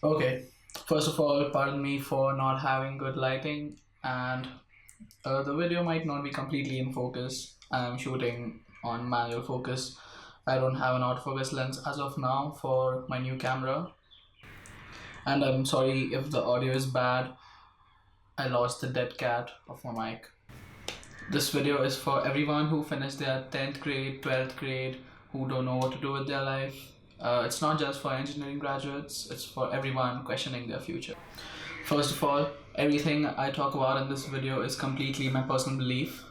Okay, first of all, pardon me for not having good lighting, and the video might not be completely in focus. I'm shooting on manual focus. I don't have an autofocus lens as of now for my new camera, and I'm sorry if the audio is bad. I lost the dead cat of my mic. This video is for everyone who finished their 10th grade, 12th grade, who don't know what to do with their life. It's not just for engineering graduates, it's for everyone questioning their future. First of all, everything I talk about in this video is completely my personal belief,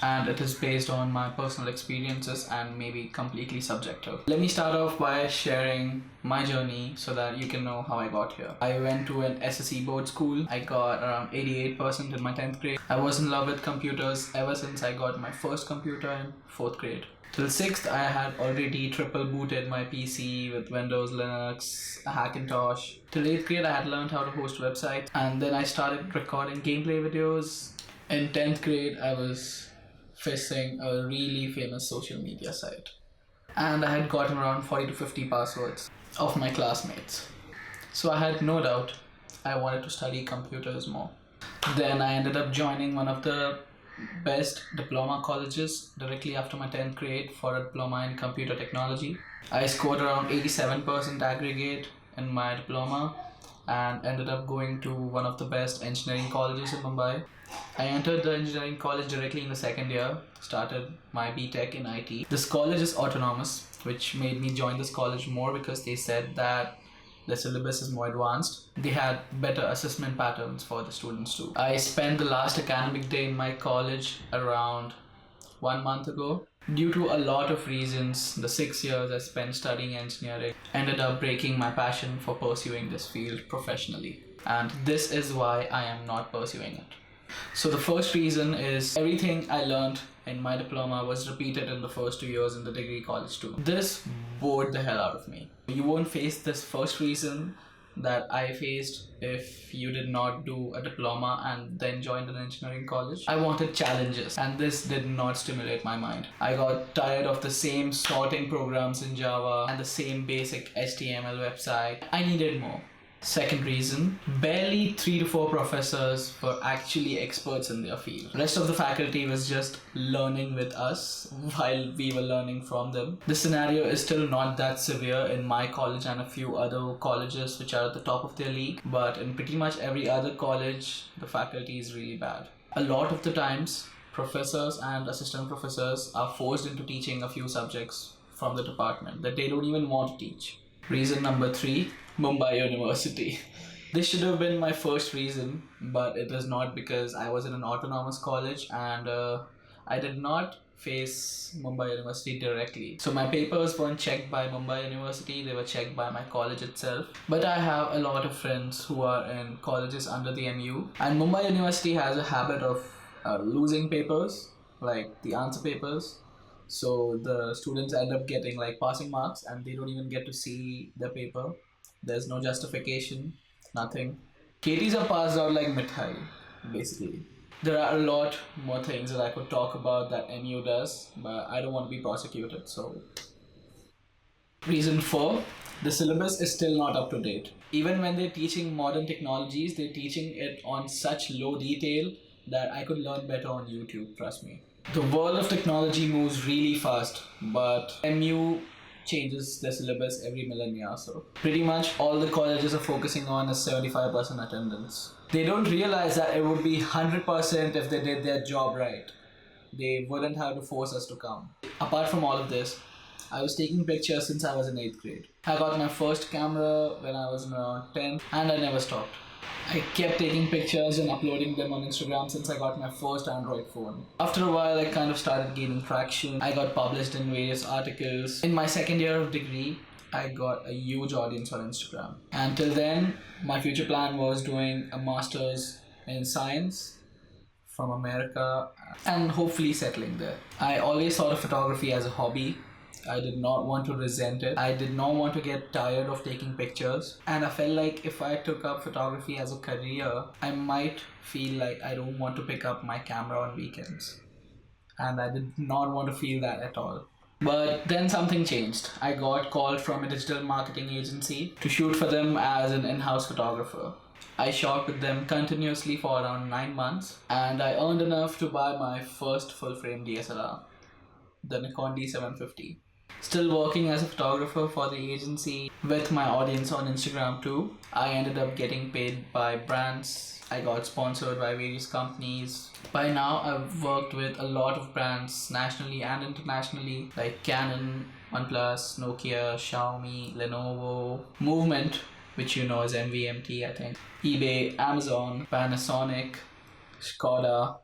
and it is based on my personal experiences and maybe completely subjective. Let me start off by sharing my journey so that you can know how I got here. I went to an SSE board school. I got around 88% in my 10th grade. I was in love with computers ever since I got my first computer in 4th grade. Till 6th, I had already triple booted my PC with Windows, Linux, a Hackintosh. Till 8th grade, I had learned how to host websites, and then I started recording gameplay videos. In 10th grade, I was facing a really famous social media site, and I had gotten around 40 to 50 passwords of my classmates. So I had no doubt I wanted to study computers more. Then I ended up joining one of the best diploma colleges directly after my 10th grade for a diploma in computer technology. I scored around 87% aggregate in my diploma and ended up going to one of the best engineering colleges in Mumbai. I entered the engineering college directly in the second year, started my BTech in IT. This college is autonomous, which made me join this college more because they said that the syllabus is more advanced. They had better assessment patterns for the students too. I spent the last academic day in my college around 1 month ago. Due to a lot of reasons, the 6 years I spent studying engineering ended up breaking my passion for pursuing this field professionally. And this is why I am not pursuing it. So the first reason is everything I learned in my diploma was repeated in the first 2 years in the degree college too. This bored the hell out of me. You won't face this first reason that I faced if you did not do a diploma and then joined an engineering college. I wanted challenges, and this did not stimulate my mind. I got tired of the same sorting programs in Java and the same basic HTML website. I needed more. Second reason, barely 3 to 4 professors were actually experts in their field. Rest of the faculty was just learning with us while we were learning from them. This scenario is still not that severe in my college and a few other colleges which are at the top of their league, but in pretty much every other college, the faculty is really bad. A lot of the times, professors and assistant professors are forced into teaching a few subjects from the department that they don't even want to teach. Reason number 3, Mumbai University. This should have been my first reason, but it is not because I was in an autonomous college and I did not face Mumbai University directly. So my papers weren't checked by Mumbai University, they were checked by my college itself. But I have a lot of friends who are in colleges under the MU, and Mumbai University has a habit of losing papers, like the answer papers. So the students end up getting like passing marks and they don't even get to see the paper. There's no justification, nothing. KTs are passed out like mithai, basically. There are a lot more things that I could talk about that MU does, but I don't want to be prosecuted, so. Reason 4, the syllabus is still not up to date. Even when they're teaching modern technologies, they're teaching it on such low detail that I could learn better on YouTube, trust me. The world of technology moves really fast, but MU changes their syllabus every millennia or so. Pretty much all the colleges are focusing on is 75% attendance. They don't realize that it would be 100% if they did their job right. They wouldn't have to force us to come. Apart from all of this, I was taking pictures since I was in 8th grade. I got my first camera when I was around 10 and I never stopped. I kept taking pictures and uploading them on Instagram since I got my first Android phone. After a while, I kind of started gaining traction. I got published in various articles. In my second year of degree, I got a huge audience on Instagram. Until then, my future plan was doing a master's in science from America and hopefully settling there. I always thought of photography as a hobby. I did not want to resent it. I did not want to get tired of taking pictures. And I felt like if I took up photography as a career, I might feel like I don't want to pick up my camera on weekends. And I did not want to feel that at all. But then something changed. I got called from a digital marketing agency to shoot for them as an in-house photographer. I shot with them continuously for around 9 months, and I earned enough to buy my first full-frame DSLR, the Nikon D750. Still working as a photographer for the agency with my audience on Instagram too. I ended up getting paid by brands. I got sponsored by various companies. By now, I've worked with a lot of brands nationally and internationally, like Canon, OnePlus, Nokia, Xiaomi, Lenovo, Movement, which you know is MVMT, I think, eBay, Amazon, Panasonic, Skoda,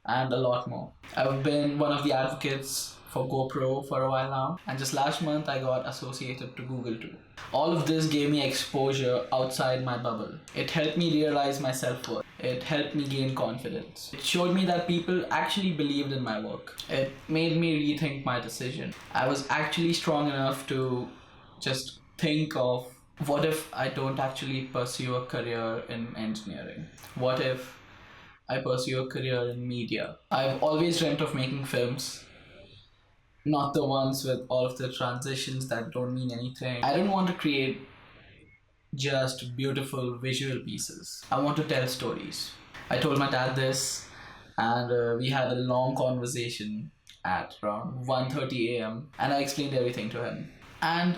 and a lot more. I've been one of the advocates for GoPro for a while now, and just last month I got associated to Google too. All of this gave me exposure outside my bubble. It helped me realize my self-worth. It helped me gain confidence. It showed me that people actually believed in my work. It made me rethink my decision. I was actually strong enough to just think of, what if I don't actually pursue a career in engineering? What if I pursue a career in media? I've always dreamt of making films, not the ones with all of the transitions that don't mean anything. I don't want to create just beautiful visual pieces. I want to tell stories. I told my dad this, and we had a long conversation at around 1:30 a.m. and I explained everything to him. And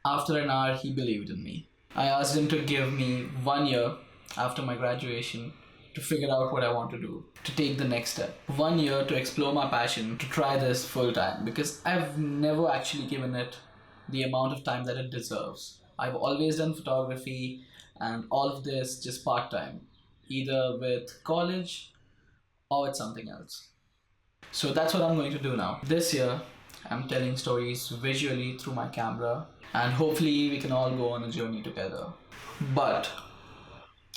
after an hour, he believed in me. I asked him to give me 1 year after my graduation to figure out what I want to do, to take the next step. 1 year to explore my passion, to try this full time, because I've never actually given it the amount of time that it deserves. I've always done photography and all of this just part time, either with college or with something else. So that's what I'm going to do now. This year, I'm telling stories visually through my camera, and hopefully we can all go on a journey together. But,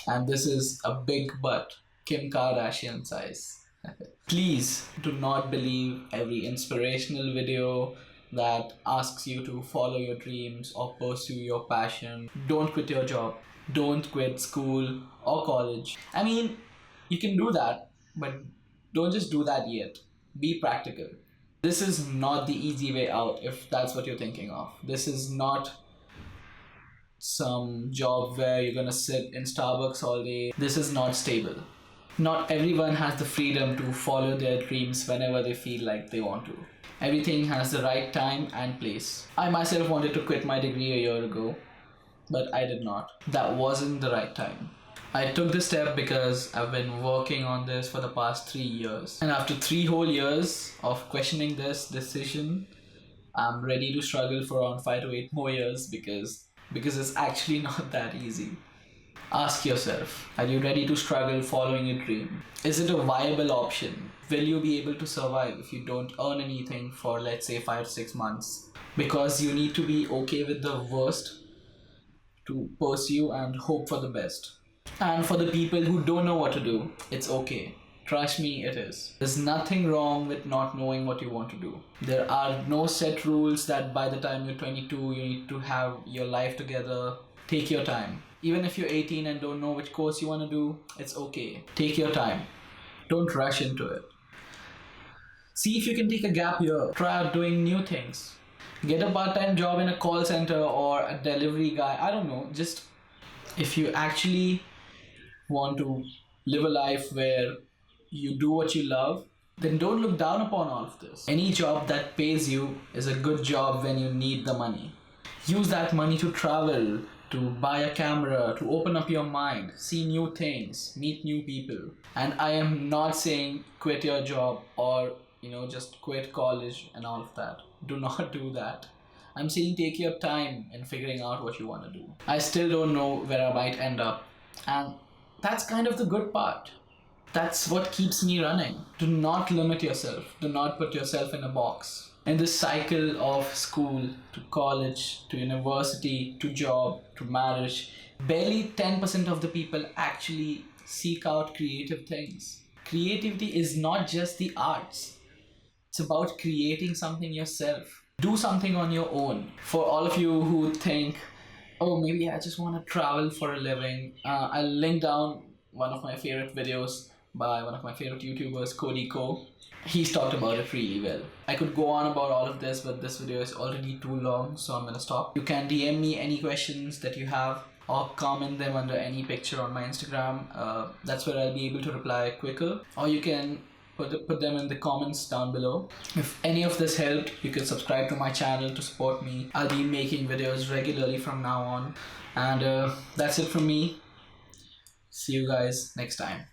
and this is a big but, Kim Kardashian size. Please do not believe every inspirational video that asks you to follow your dreams or pursue your passion. Don't quit your job. Don't quit school or college. I mean, you can do that, but don't just do that yet. Be practical. This is not the easy way out if that's what you're thinking of. This is not some job where you're gonna sit in Starbucks all day. This is not stable. Not everyone has the freedom to follow their dreams whenever they feel like they want to. Everything has the right time and place. I myself wanted to quit my degree a year ago, but I did not. That wasn't the right time. I took this step because I've been working on this for the past 3 years. And after 3 whole years of questioning this decision, I'm ready to struggle for around 5 to 8 more years because it's actually not that easy. Ask yourself, are you ready to struggle following your dream? Is it a viable option? Will you be able to survive if you don't earn anything for, let's say, 5 to 6 months? Because you need to be okay with the worst to pursue and hope for the best. And for the people who don't know what to do, it's okay. Trust me, it is. There's nothing wrong with not knowing what you want to do. There are no set rules that by the time you're 22, you need to have your life together. Take your time. Even if you're 18 and don't know which course you want to do, it's okay. Take your time. Don't rush into it. See if you can take a gap year. Try out doing new things. Get a part-time job in a call center or a delivery guy. I don't know. Just if you actually want to live a life where you do what you love, then don't look down upon all of this. Any job that pays you is a good job when you need the money. Use that money to travel, to buy a camera, to open up your mind, see new things, meet new people. And I am not saying quit your job or, just quit college and all of that. Do not do that. I'm saying take your time in figuring out what you want to do. I still don't know where I might end up. And that's kind of the good part. That's what keeps me running. Do not limit yourself. Do not put yourself in a box. In this cycle of school to college to university to job to marriage, barely 10% of the people actually seek out creative things. Creativity is not just the arts. It's about creating something yourself. Do something on your own. For all of you who think, oh, maybe I just want to travel for a living, I'll link down one of my favorite videos by one of my favorite YouTubers, Cody Ko. He's talked about it really well. I could go on about all of this, but this video is already too long, so I'm gonna stop. You can DM me any questions that you have or comment them under any picture on my Instagram. That's where I'll be able to reply quicker. Or you can put them in the comments down below. If any of this helped, you can subscribe to my channel to support me. I'll be making videos regularly from now on. And that's it from me. See you guys next time.